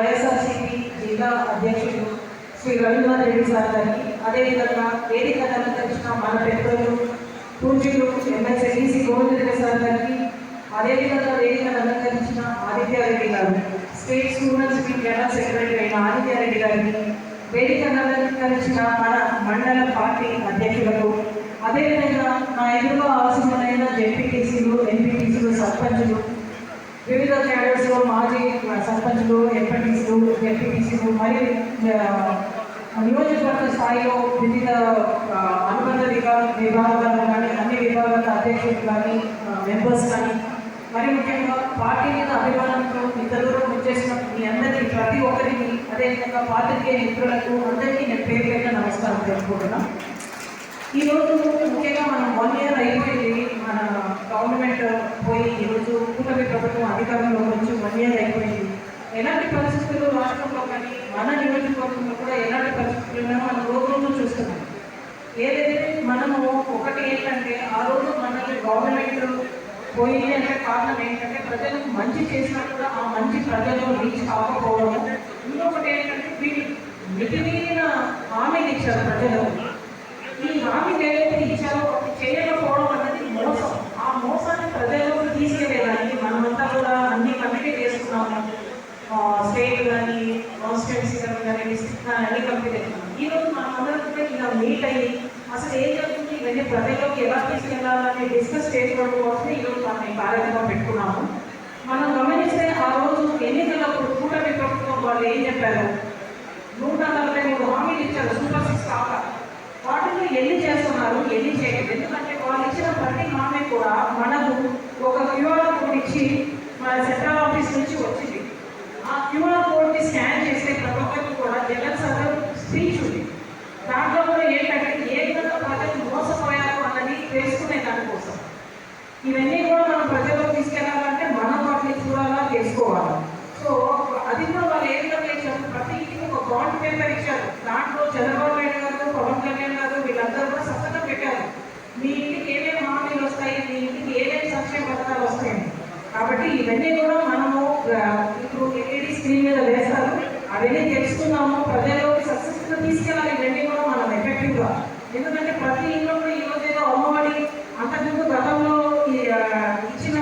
వైఎస్ఆర్సీపీ జిల్లా అధ్యక్షుడు శ్రీ రవీంద్రనాథ్ రెడ్డి సార్ గారికి, అదేవిధంగా వేదిక అలంకరించిన మన పెద్దలు పూజ్యులు ఎమ్మెల్సీ ఈసీ గోవిందరెడ్డి సార్ గారికి, అదేవిధంగా వేదిక అలంకరించిన ఆదిత్యారెడ్డి గారు, స్టేట్ స్టూడెంట్స్ జనరల్ సెక్రటరీ అయిన ఆదిత్యారెడ్డి గారికి, వేదిక అలంకరించిన మన మండల పార్టీ అధ్యక్షులకు, అదేవిధంగా నా ఎదురుగా ఆసీనులైన జెడ్పీటీసీలు, ఎంపీటీసీలు, సర్పంచులు, వివిధ క్యాడర్స్లో మాజీ సర్పంచులు, ఎంపీటీసీలు, జెడ్పీటీసీలు, మరియు నియోజకవర్గ స్థాయిలో వివిధ అనుబంధ విభాగాలు కానీ అన్ని విభాగాల అధ్యక్షులు కానీ మెంబర్స్ కానీ, మరి ముఖ్యంగా పార్టీ మీద అభిమానంతో ఇంత దూరం వచ్చేసిన మీ అందరికీ ప్రతి ఒక్కరికి, అదేవిధంగా పార్టీకే మిత్రులకు అందరికీ నేను పేరు పెట్టిన నమస్కారం తెలుసుకుంటున్నాను. ఈరోజు ముఖ్యంగా మనం 1 year అయిపోయింది, మన గవర్నమెంట్ పోయి ఈరోజు కూటమి ప్రభుత్వం అధికారంలోకి వచ్చి 1 year అయిపోయింది. ఎలాంటి పరిస్థితులు రాష్ట్రంలో కానీ మన నియోజకవర్గంలో కూడా ఎలాంటి పరిస్థితులు మనం రోజు చూస్తున్నాం. ఏదైతే మనము ఒకటి ఏంటంటే, ఆ రోజు మనకి గవర్నమెంట్ పోయింది అంటే కారణం ఏంటంటే ప్రజలకు మంచి చేసినా కూడా ఆ మంచి ప్రజలు రీచ్ కాకపోవడం. ఇంకొకటి ఏంటంటే వీళ్ళు మితిమీరిన హామీలు ఇచ్చారు ప్రజలు. ఈ హామీలు ఏదైతే ఇచ్చారో చేయకపోవడం అనేది మోసం. ఆ మోసాన్ని ప్రజల్లోకి తీసుకెళ్ళేదానికి మనమంతా కూడా అన్ని కమిటీ చేసుకున్నాము. స్టేట్ కానీ, కాన్స్టిట్యున్సీ కానీ, డిస్ట్రిక్ట్ కానీ అన్ని కమిటీ చేసుకున్నాం. ఈరోజు మనమందరం కూడా ఇలా మీట్ అయ్యి అసలు ఏం జరుగుతుంది, ఇవన్నీ ప్రజల్లోకి ఎలా తీసుకెళ్లాలని డిస్కస్ చేసుకోవడం కోసం ఈరోజు మనం ఈ కార్యక్రమం పెట్టుకున్నాము. మనం గమనిస్తే ఆ రోజు ఎన్నికలప్పుడు కూటమి ప్రభుత్వం వాళ్ళు ఏం చెప్పారు, 143 హామీలు ఇచ్చారు సూపర్ 6 కాక. వాటిని ఎన్ని చేస్తున్నారు, ఎన్ని చేయలేదు. ఎందుకంటే వాళ్ళు ఇచ్చిన ప్రతి హామీ కూడా మనకు ఒక క్యూఆర్ కోడ్ ఇచ్చి మన సెంట్రల్ ఆఫీస్ నుంచి వచ్చింది. ఆ క్యూఆర్ కోడ్ని స్కాన్ చేస్తే ప్రతి ఒక్కరికి కూడా జగన్ సార్ స్పీచ్ ఉంది. దాంట్లో కూడా ఏంటంటే ఏ విధంగా ప్రజలు మోసపోయారు అన్నది తెలుసుకునే దానికోసం. ఇవన్నీ కూడా మనం ప్రజల్లో తీసుకెళ్ళాలంటే మనం వాటిని చూడాలా, తెలుసుకోవాలి. సో అది కూడా వాళ్ళు ఏ విధంగా ఇచ్చారు, ప్రతి ఇంటికి ఒక బాండ్ పేపర్ ఇచ్చారు. దాంట్లో చంద్రబాబు నాయుడు గారు, పవన్ కళ్యాణ్ గారు వీళ్ళందరూ కూడా సంతకం పెట్టారు. మీ ఇంటికి ఏమేమి హామీలు వస్తాయి, మీ ఇంటికి ఏమేమి సంక్షేమ పథకాలు వస్తాయని. కాబట్టి ఇవన్నీ కూడా మనము ఇప్పుడు ఎల్ఈడి స్క్రీన్ మీద వేస్తారు, అవన్నీ తెలుసుకున్నాము. ప్రజల్లోకి సక్సెస్ఫుల్గా తీసుకెళ్ళాలి ఇవన్నీ కూడా మనం ఎఫెక్టివ్గా. ఎందుకంటే ప్రతి ఇంట్లో కూడా ఈరోజు ఏదో అమ్మఒడి అంతకుముందు గతంలో ఇచ్చిన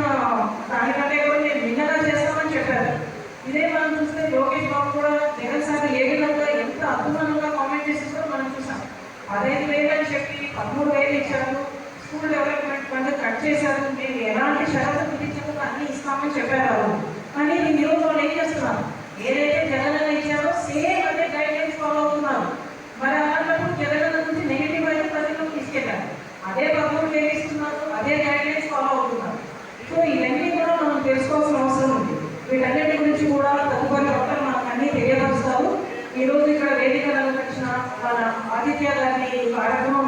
దానికంటే కూడా నేను భిన్నగా చేస్తామని చెప్పారు. ఇదే మనం చూస్తే లోకేష్ బాబు కూడా జగన్ సార్ ఏ విధంగా ఎంత అద్భుతంగా కామెంట్ చేసిందో మనం చూసాం. 15,000 అని చెప్పి 13,000 ఇచ్చారు. స్కూల్ డెవలప్మెంట్ ఫండ్ కట్ చేశారు. మేము ఎలాంటి షరతులు విధించకుండా అన్ని ఇస్తామని చెప్పారు. కానీ ఈరోజు వాళ్ళు ఏం చేస్తున్నారు, ఏదైతే జగన్ ఇచ్చారో సేమ్ అదే గైడ్లైన్స్ ఫాలో అవుతున్నారు. మరి అలాంటప్పుడు జగన్ గురించి నెగిటివ్ అయితే ప్రజలకు తీసుకెళ్ళారు. అదే పద్ధతులు ఇస్తున్నారు, అదే గైడ్లైన్స్ ఫాలో అవుతున్నారు. సో ఇవన్నీ కూడా మనం తెలుసుకోవాల్సిన అవసరం ఉంది. వీటన్నిటి గురించి కూడా తదుపరి ఒక్కరు మనకు అన్నీ తెలియపరుస్తారు. ఈరోజు ఇక్కడ వేదిక అలంకరించిన మన ఆదిత్య గారిని ఈ కార్యక్రమం